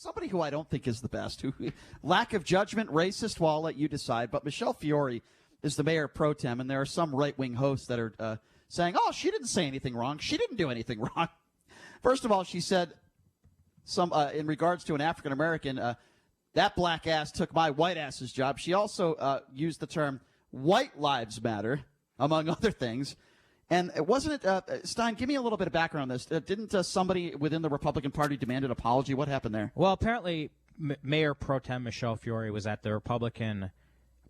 Somebody who I don't think is the best, who lack of judgment, racist, well, I'll let you decide. But Michele Fiore is the mayor Pro-Tem, and there are some right-wing hosts that are saying, oh, she didn't say anything wrong. She didn't do anything wrong. First of all, she said in regards to an African-American, that black ass took my white ass's job. She also used the term white lives matter, among other things. And wasn't it, Stein, give me a little bit of background on this. Didn't somebody within the Republican Party demand an apology? What happened there? Well, apparently Mayor Pro Tem Michele Fiore was at the Republican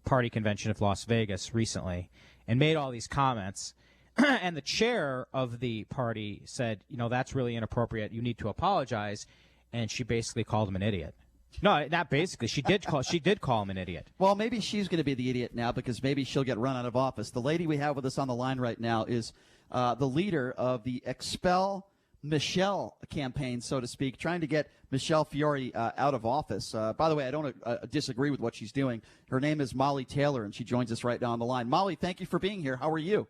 Party convention of Las Vegas recently and made all these comments. And the chair of the party said, that's really inappropriate. You need to apologize. And she basically called him an idiot. No, not basically. She did call him an idiot. Well, maybe she's going to be the idiot now because maybe she'll get run out of office. The lady we have with us on the line right now is the leader of the Expel Michele campaign, so to speak, trying to get Michele Fiore out of office. By the way, I don't disagree with what she's doing. Her name is Molly Taylor, and she joins us right now on the line. Molly, thank you for being here. How are you?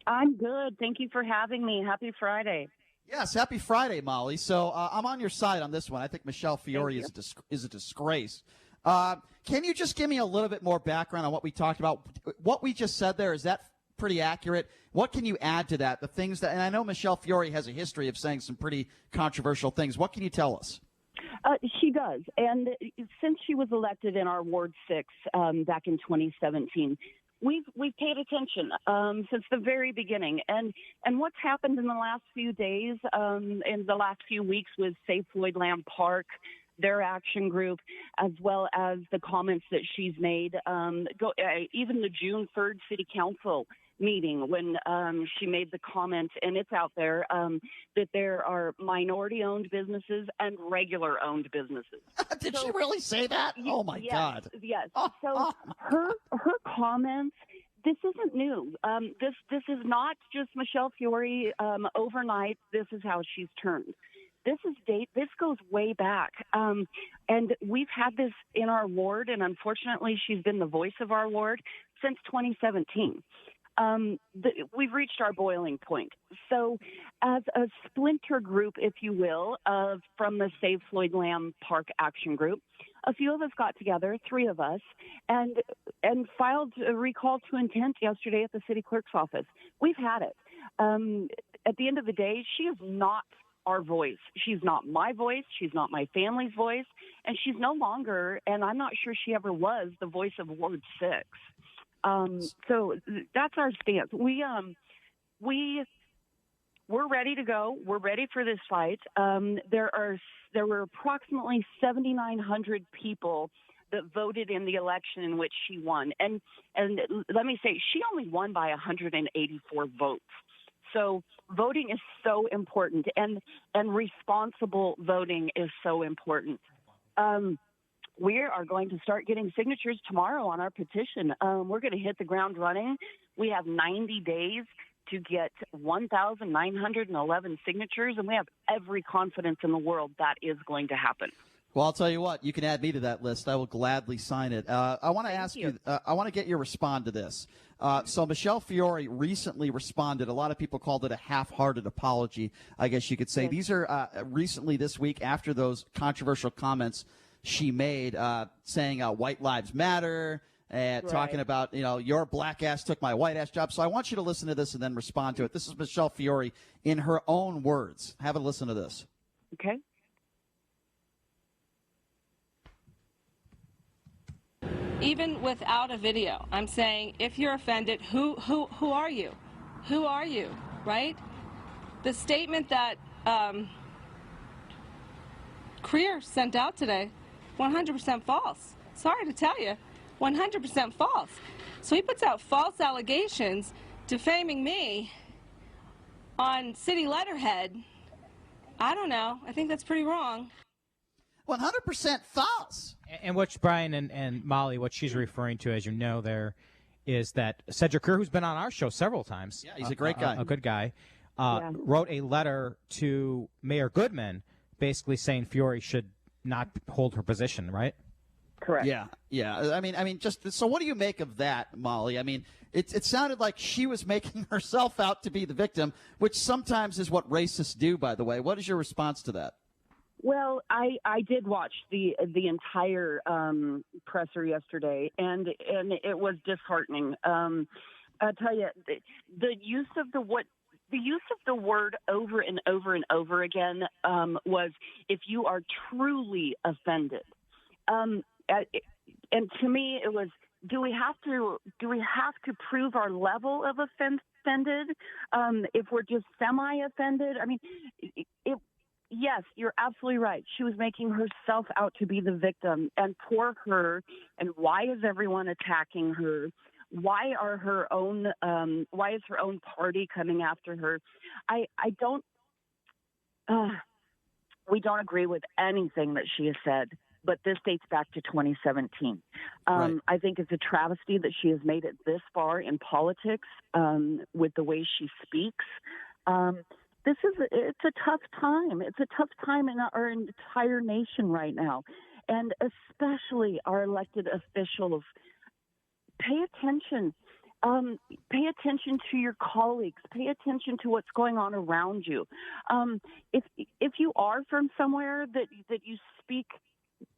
I'm good. Thank you for having me. Happy Friday. Yes, happy Friday, Molly. So I'm on your side on this one. I think Michele Fiore is a disgrace. Can you just give me a little bit more background on what we talked about? What we just said there, is that pretty accurate? What can you add to that? The things that, and I know Michele Fiore has a history of saying some pretty controversial things. What can you tell us? She does. And since she was elected in our Ward 6 back in 2017, We've paid attention since the very beginning, and what's happened in the last few days, in the last few weeks with Save Floyd Lamb Park, their action group, as well as the comments that she's made, even the June 3rd City Council meeting when she made the comment, and it's out there, that there are minority-owned businesses and regular-owned businesses. Did she really say that? Oh, my God. Yes. So her comments, this isn't new. This is not just Michele Fiore overnight. This is how she's turned. This goes way back. And we've had this in our ward, and unfortunately she's been the voice of our ward since 2017. We've reached our boiling point. So as a splinter group, if you will, from the Save Floyd Lamb Park Action Group, a few of us got together, 3 of us, and filed a recall to intent yesterday at the city clerk's office. We've had it. At the end of the day, she is not our voice. She's not my voice. She's not my family's voice. And she's no longer, and I'm not sure she ever was, the voice of Ward 6. So that's our stance. We're ready to go. We're ready for this fight. There were approximately 7,900 people that voted in the election in which she won. And let me say, she only won by 184 votes. So voting is so important, and responsible voting is so important. We are going to start getting signatures tomorrow on our petition. We're going to hit the ground running. We have 90 days to get 1,911 signatures, and we have every confidence in the world that is going to happen. Well, I'll tell you what, you can add me to that list. I will gladly sign it. I want to ask you, I want to get your response to this. So Michele Fiore recently responded. A lot of people called it a half-hearted apology, I guess you could say. Yes. These are recently this week after those controversial comments she made, saying white lives matter, and talking about, your black ass took my white ass job. So I want you to listen to this and then respond to it. This is Michele Fiore in her own words. Have a listen to this. Okay. Even without a video, I'm saying, if you're offended, who are you? Who are you, right? The statement that Creer sent out today, 100% false. Sorry to tell you, 100% false. So he puts out false allegations defaming me on city letterhead. I don't know. I think that's pretty wrong. 100% false. And what Brian and Molly, what she's referring to, as you know, there is that Cedric Creer, who's been on our show several times. Yeah, he's a great guy. A good guy. Wrote a letter to Mayor Goodman basically saying Fiore should not hold her position, right? Correct. Yeah. I mean, just so what do you make of that, Molly? I mean, it sounded like she was making herself out to be the victim, which sometimes is what racists do, by the way. What is your response to that? Well, I did watch the entire presser yesterday, and it was disheartening. I tell you, the use of the word over and over and over again was, if you are truly offended. And to me, it was, do we have to prove our level of offended? If we're just semi-offended, I mean, yes, you're absolutely right. She was making herself out to be the victim, and poor her. And why is everyone attacking her? Why is her own party coming after her? We don't agree with anything that she has said, but this dates back to 2017. Right. I think it's a travesty that she has made it this far in politics with the way she speaks. It's a tough time. It's a tough time in our entire nation right now, and especially our elected officials. Pay attention. Pay attention to your colleagues. Pay attention to what's going on around you. If you are from somewhere that you speak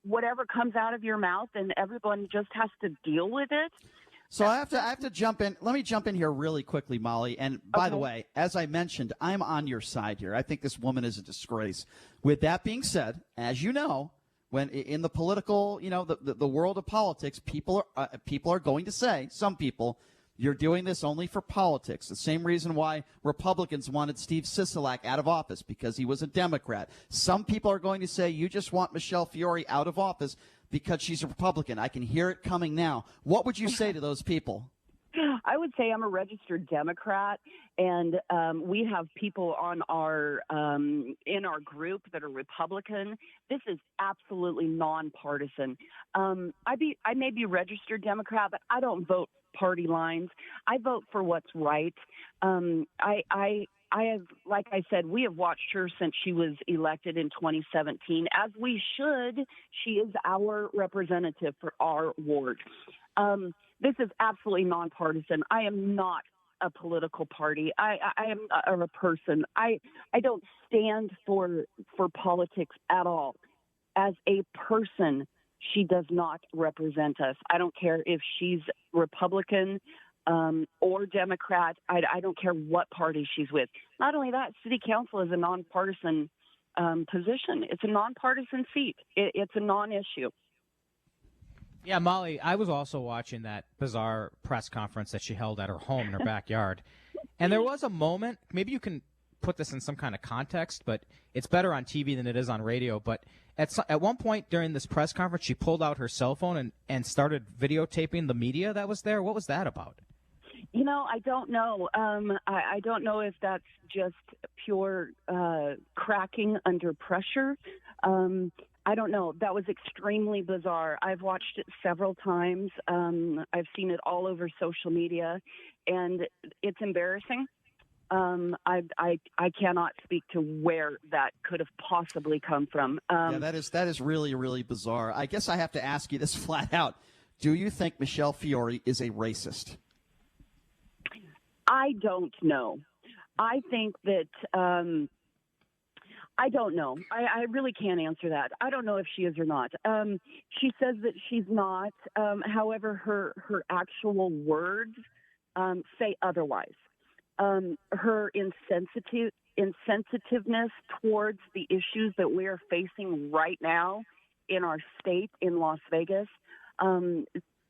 whatever comes out of your mouth, and everyone just has to deal with it. So I have to jump in. Let me jump in here really quickly, Molly. And by the way, as I mentioned, I'm on your side here. I think this woman is a disgrace. With that being said, as you know, when in the political, the world of politics, people are going to say, some people, you're doing this only for politics. The same reason why Republicans wanted Steve Sisolak out of office, because he was a Democrat. Some people are going to say you just want Michele Fiore out of office because she's a Republican. I can hear it coming now. What would you say to those people? I would say I'm a registered Democrat, and we have people on in our group that are Republican. This is absolutely nonpartisan. I may be registered Democrat, but I don't vote party lines. I vote for what's right. I have, like I said, we have watched her since she was elected in 2017, as we should. She is our representative for our ward. This is absolutely nonpartisan. I am not a political party. I am a person. I don't stand for politics at all. As a person, she does not represent us. I don't care if she's Republican or Democrat. I don't care what party she's with. Not only that, city council is a nonpartisan position. It's a nonpartisan seat. It's a non-issue. Yeah, Molly, I was also watching that bizarre press conference that she held at her home in her backyard. And there was a moment, maybe you can put this in some kind of context, but it's better on TV than it is on radio. But at one point during this press conference, she pulled out her cell phone and started videotaping the media that was there. What was that about? I don't know. I don't know if that's just pure cracking under pressure. I don't know. That was extremely bizarre. I've watched it several times. I've seen it all over social media, and it's embarrassing. I cannot speak to where that could have possibly come from. Yeah, that is really, really bizarre. I guess I have to ask you this flat out. Do you think Michele Fiore is a racist? I don't know. I think that I don't know. I really can't answer that. I don't know if she is or not. She says that she's not. However, her actual words say otherwise. Her insensitiveness towards the issues that we are facing right now in our state, in Las Vegas,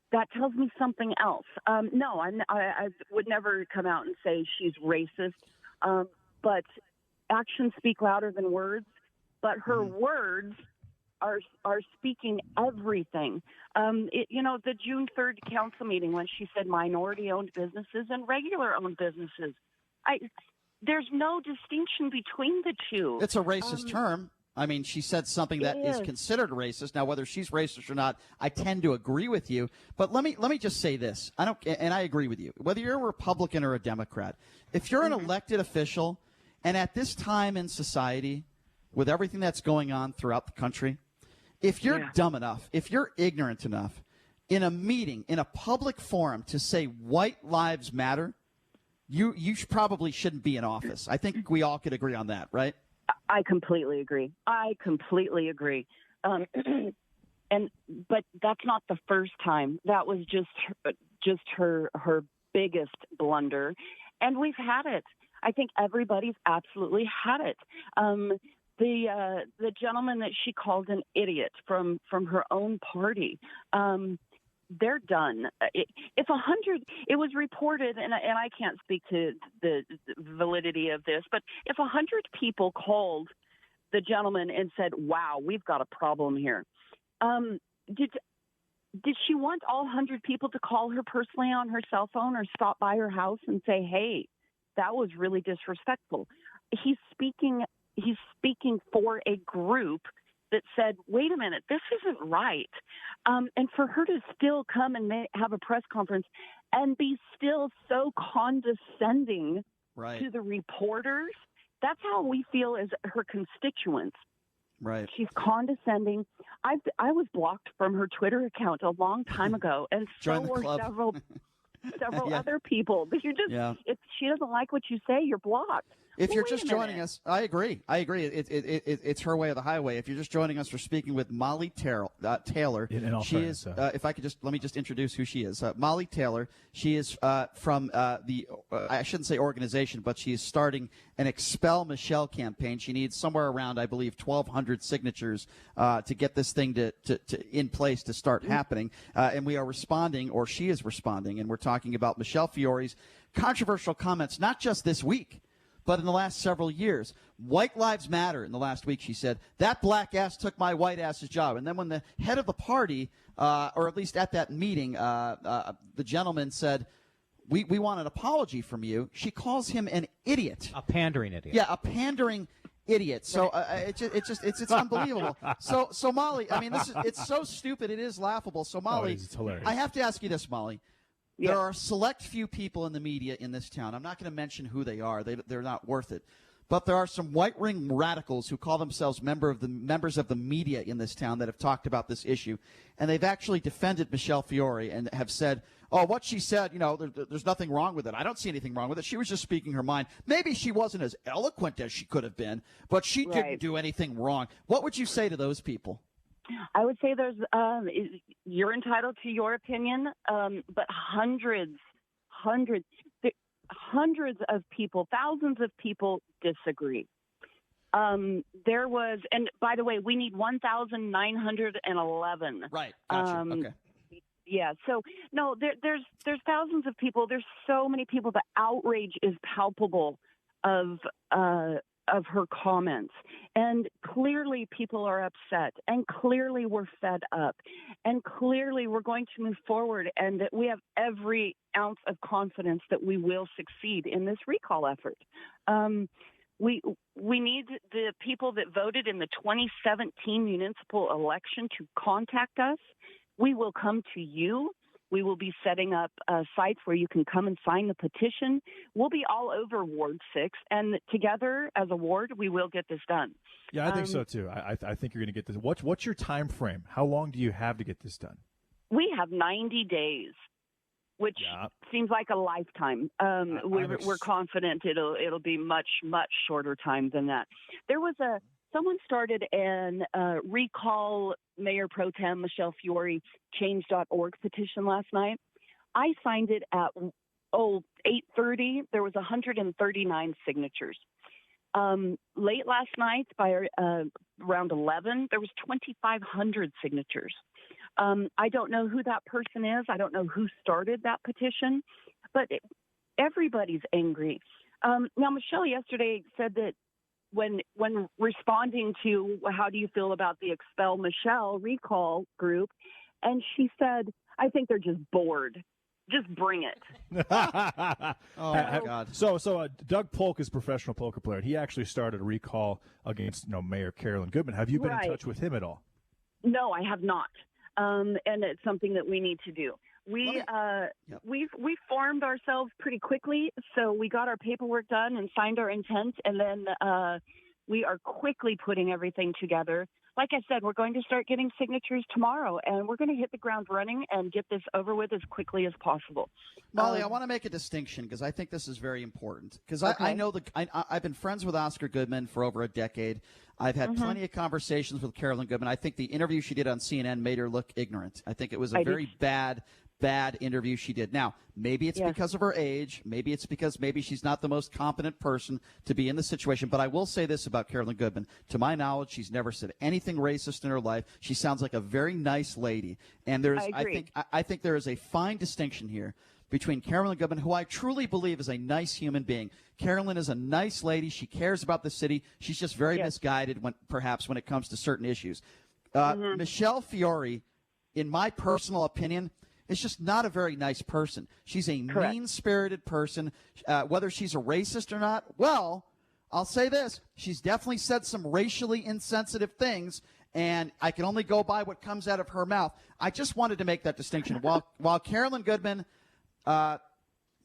that tells me something else. No, I would never come out and say she's racist, but actions speak louder than words. But her words are speaking everything. The June 3rd council meeting when she said minority-owned businesses and regular-owned businesses. There's no distinction between the two. It's a racist term. I mean, she said something that is considered racist. Now, whether she's racist or not, I tend to agree with you. But let me just say this. I agree with you. Whether you're a Republican or a Democrat, if you're an elected official, and at this time in society, with everything that's going on throughout the country, if you're dumb enough, if you're ignorant enough, in a meeting, in a public forum, to say white lives matter, you probably shouldn't be in office. I think we all could agree on that, right? I completely agree. But that's not the first time. That was just her biggest blunder, and we've had it. I think everybody's absolutely had it. The gentleman that she called an idiot from her own party. They're done. If 100, it was reported, and I can't speak to the validity of this, but if 100 people called the gentleman and said, "Wow, we've got a problem here," did she want all 100 people to call her personally on her cell phone or stop by her house and say, "Hey, that was really disrespectful"? He's speaking for a group that said, "Wait a minute, this isn't right." And for her to still come and have a press conference and be still so condescending to the reporters, that's how we feel as her constituents. Right. She's condescending. I was blocked from her Twitter account a long time ago, and so were several other people. But if she doesn't like what you say, you're blocked. If you're just joining us, I agree. It's her way or the highway. If you're just joining us, we're speaking with Molly Taylor. She is, if I could let me just introduce who she is. Molly Taylor. She is from I shouldn't say organization, but she is starting an Expel Michele campaign. She needs somewhere around, I believe, 1,200 signatures to get this thing to in place to start happening. And we are responding, or she is responding, and we're talking about Michele Fiore's controversial comments, not just this week, but in the last several years. White lives matter. In the last week, she said, "That black ass took my white ass's job." And then when the head of the party, or at least at that meeting, the gentleman said, we want an apology from you, she calls him an idiot. A pandering idiot. Yeah, a pandering idiot. So it's unbelievable. So Molly, I mean, it's so stupid, it is laughable. So Molly, it's hilarious. I have to ask you this, Molly. Yeah. There are a select few people in the media in this town. I'm not going to mention who they are. They're not worth it. But there are some right-wing radicals who call themselves members of the media in this town that have talked about this issue. And they've actually defended Michele Fiore and have said, "Oh, what she said, there's nothing wrong with it. I don't see anything wrong with it. She was just speaking her mind. Maybe she wasn't as eloquent as she could have been, but she didn't do anything wrong." What would you say to those people? I would say you're entitled to your opinion, but hundreds of people, thousands of people disagree. There was, and by the way, we need 1,911. Right. Gotcha. Okay. Yeah. So no, there's thousands of people. There's so many people. The outrage is palpable of her comments, and clearly people are upset, and clearly we're fed up, and clearly we're going to move forward, and that we have every ounce of confidence that we will succeed in this recall effort. We need the people that voted in the 2017 municipal election to contact us. We will come to you. We will be setting up sites where you can come and sign the petition. We'll be all over Ward 6, and together as a ward, we will get this done. Yeah, I think so too. I think you're going to get this. What's your time frame? How long do you have to get this done? We have 90 days, which seems like a lifetime. We're confident it'll be much shorter time than that. There was someone started an recall Mayor Pro-Tem Michele Fiore change.org petition last night. I signed it at 8:30. There was 139 signatures. Late last night, by around 11, there was 2,500 signatures. I don't know who that person is. I don't know who started that petition, but everybody's angry. Now, Michele yesterday said that when responding to how do you feel about the Expel Michele recall group, and she said, "I think they're just bored. Just bring it." Oh my God! So Doug Polk is a professional poker player. He actually started a recall against Mayor Carolyn Goodman. Have you been in touch with him at all? No, I have not, and it's something that we need to do. We formed ourselves pretty quickly, so we got our paperwork done and signed our intent, and then we are quickly putting everything together. like I said, we're going to start getting signatures tomorrow, and we're going to hit the ground running and get this over with as quickly as possible. Molly, I want to make a distinction because I think this is very important. Because Okay. I know I've been friends with Oscar Goodman for over a decade. I've had plenty of conversations with Carolyn Goodman. I think the interview she did on CNN made her look ignorant. I think it was a very bad interview she did. Now, maybe it's because of her age. Maybe it's because maybe she's not the most competent person to be in the situation. But I will say this about Carolyn Goodman. To my knowledge, she's never said anything racist in her life. She sounds like a very nice lady. And I think there is a fine distinction here between Carolyn Goodman, who I truly believe is a nice human being. Carolyn is a nice lady. She cares about the city. She's just very misguided perhaps when it comes to certain issues. Michele Fiore, in my personal opinion, is just not a very nice person. She's a mean-spirited person. Whether she's a racist or not, well, I'll say this. She's definitely said some racially insensitive things, and I can only go by what comes out of her mouth. I just wanted to make that distinction. While Carolyn Goodman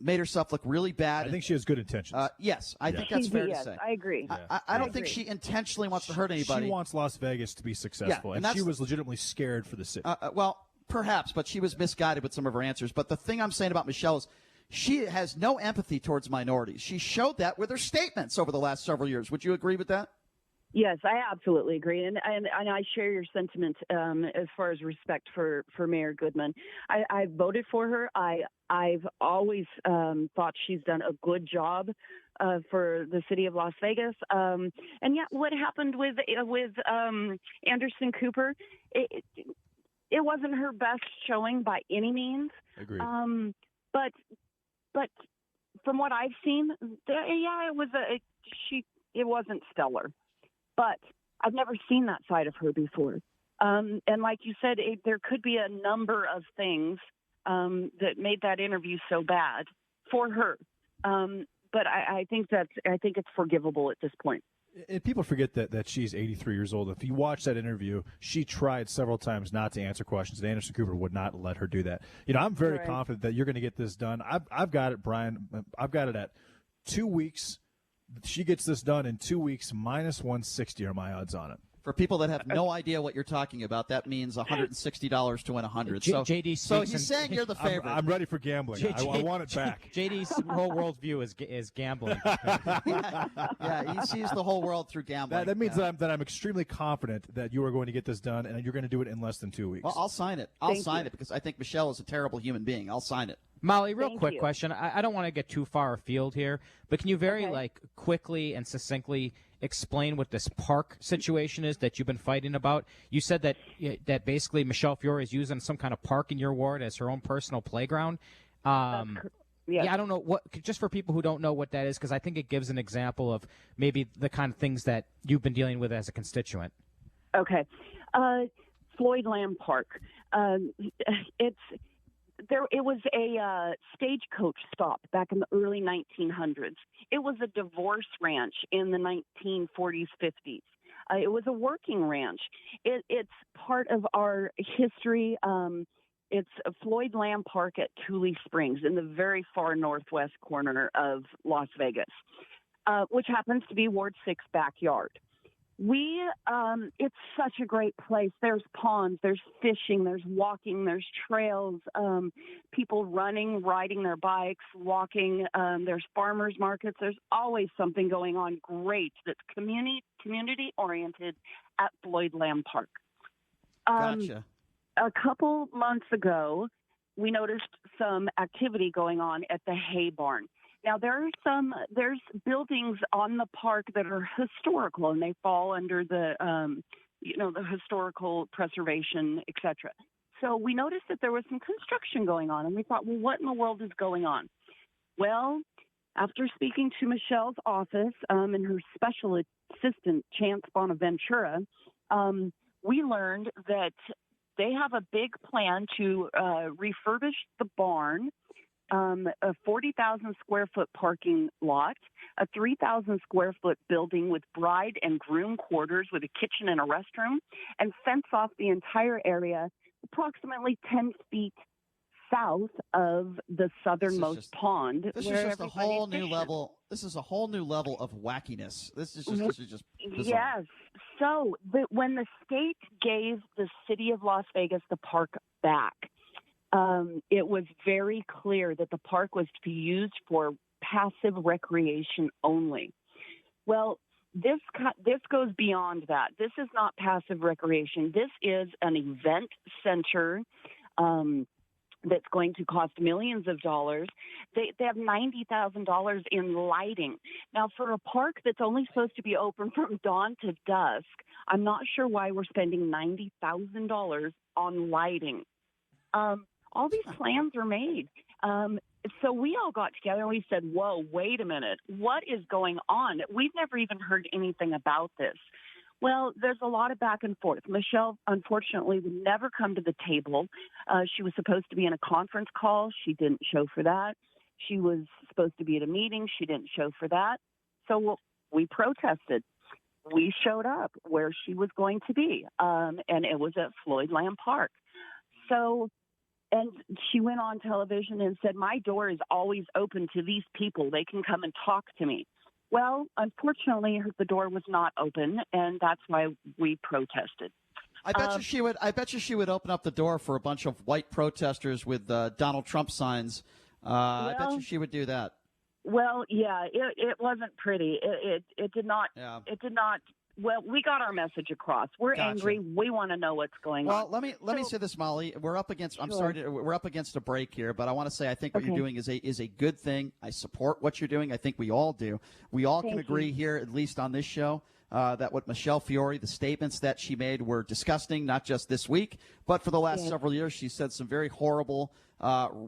made herself look really bad. I think she has good intentions. Yes, I think that's fair to say. I agree. I don't think she intentionally wants to hurt anybody. She wants Las Vegas to be successful, and she was legitimately scared for the city. Well, perhaps, but she was misguided with some of her answers. But the thing I'm saying about Michele is she has no empathy towards minorities. She showed that with her statements over the last several years. Would you agree with that? Yes, I absolutely agree, and I share your sentiment as far as respect for Mayor Goodman. I voted for her. I've always thought she's done a good job for the city of Las Vegas. And yet, what happened with Anderson Cooper? It wasn't her best showing by any means. Agreed. But from what I've seen, it wasn't stellar. But I've never seen that side of her before. And like you said, there could be a number of things that made that interview so bad for her. But I think it's forgivable at this point. And people forget that she's 83 years old. If you watch that interview, she tried several times not to answer questions, and Anderson Cooper would not let her do that. I'm very confident that you're going to get this done. I've got it, Brian. I've got it at 2 weeks. She gets this done in 2 weeks, minus 160 are my odds on it. For people that have no idea what you're talking about, that means $160 to win 100. JD, so he's saying you're the favorite. I'm ready for gambling. I want it back. JD's whole worldview is gambling. Yeah, he sees the whole world through gambling. That means that I'm extremely confident that you are going to get this done, and you're going to do it in less than 2 weeks. Well, I'll sign it. I'll sign it because I think Michele is a terrible human being. I'll sign it. Molly, real quick question. I don't want to get too far afield here, but can you very quickly and succinctly explain what this park situation is that you've been fighting about? You said that basically Michele Fiore is using some kind of park in your ward as her own personal playground. Yeah, I don't know just for people who don't know what that is, because I think it gives an example of maybe the kind of things that you've been dealing with as a constituent. Okay. Floyd Lamb Park. It was a stagecoach stop back in the early 1900s. It was a divorce ranch in the 1940s, 50s. It was a working ranch. It's part of our history. It's Floyd Lamb Park at Tule Springs in the very far northwest corner of Las Vegas, which happens to be Ward 6 backyard. It's such a great place. There's ponds, there's fishing, there's walking, there's trails, people running, riding their bikes, walking, there's farmers markets. There's always something going on great that's community oriented at Floyd Lamb Park. Gotcha. A couple months ago, we noticed some activity going on at the hay barn. Now, there's buildings on the park that are historical, and they fall under the, the historical preservation, et cetera. So we noticed that there was some construction going on, and we thought, well, what in the world is going on? Well, after speaking to Michelle's office and her special assistant, Chance Bonaventura, we learned that they have a big plan to refurbish the barn, a 40,000 square foot parking lot, a 3,000 square foot building with bride and groom quarters with a kitchen and a restroom, and fence off the entire area approximately 10 feet south of the southernmost pond. This where is just a everybody whole new fishes. level. This is a whole new level of wackiness. This is just bizarre. Yes. So when the state gave the city of Las Vegas the park back, it was very clear that the park was to be used for passive recreation only. Well, this goes beyond that. This is not passive recreation. This is an event center that's going to cost millions of dollars. They have $90,000 in lighting. Now, for a park that's only supposed to be open from dawn to dusk, I'm not sure why we're spending $90,000 on lighting. All these plans are made. So we all got together and we said, whoa, wait a minute. What is going on? We've never even heard anything about this. Well, there's a lot of back and forth. Michele, unfortunately, would never come to the table. She was supposed to be in a conference call. She didn't show for that. She was supposed to be at a meeting. She didn't show for that. So we protested. We showed up where she was going to be, and it was at Floyd Lamb Park. And she went on television and said, my door is always open to these people. They can come and talk to me. Well, unfortunately, the door was not open, and that's why we protested. I bet you she would open up the door for a bunch of white protesters with Donald Trump signs. I bet you she would do that. Well, yeah, it wasn't pretty. It did not. Yeah. It did not. Well, we got our message across. We're Gotcha. angry. We want to know what's going on. Well, let me say this, Molly. We're up against. I'm Sure. sorry. We're up against a break here, but I want to say I think what you're doing is a good thing. I support what you're doing. I think we all do. We all can agree here, at least on this show, that what Michele Fiore, the statements that she made were disgusting. Not just this week, but for the last several years, she said some very horrible,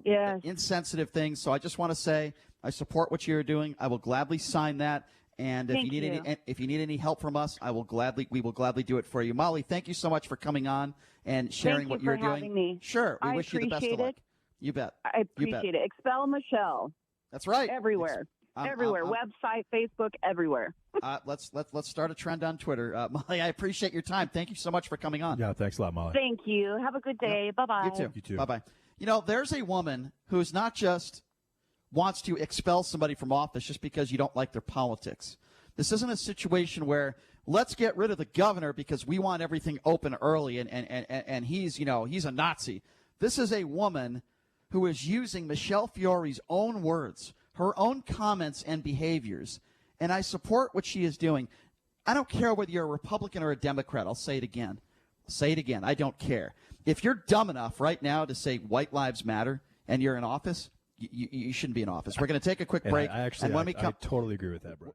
insensitive things. So I just want to say I support what you're doing. I will gladly sign that. And if you need any help from us, we will gladly do it for you. Molly, thank you so much for coming on and sharing what you're doing. Thank you for having me. Sure, we wish you the best of luck. You bet. I appreciate it. Expel Michele. That's right. Everywhere. Everywhere. Website, Facebook, everywhere. Let's start a trend on Twitter. Molly, I appreciate your time. Thank you so much for coming on. Yeah, thanks a lot, Molly. Thank you. Have a good day. Bye-bye. You too. Bye-bye. You know, there's a woman who's not just wants to expel somebody from office just because you don't like their politics. This isn't a situation where let's get rid of the governor because we want everything open early and he's a Nazi. This is a woman who is using Michele Fiore's own words, her own comments and behaviors, and I support what she is doing. I don't care whether you're a Republican or a Democrat. I'll say it again. I don't care. If you're dumb enough right now to say white lives matter and you're in office, you shouldn't be in office. We're going to take a quick break. I totally agree with that, bro.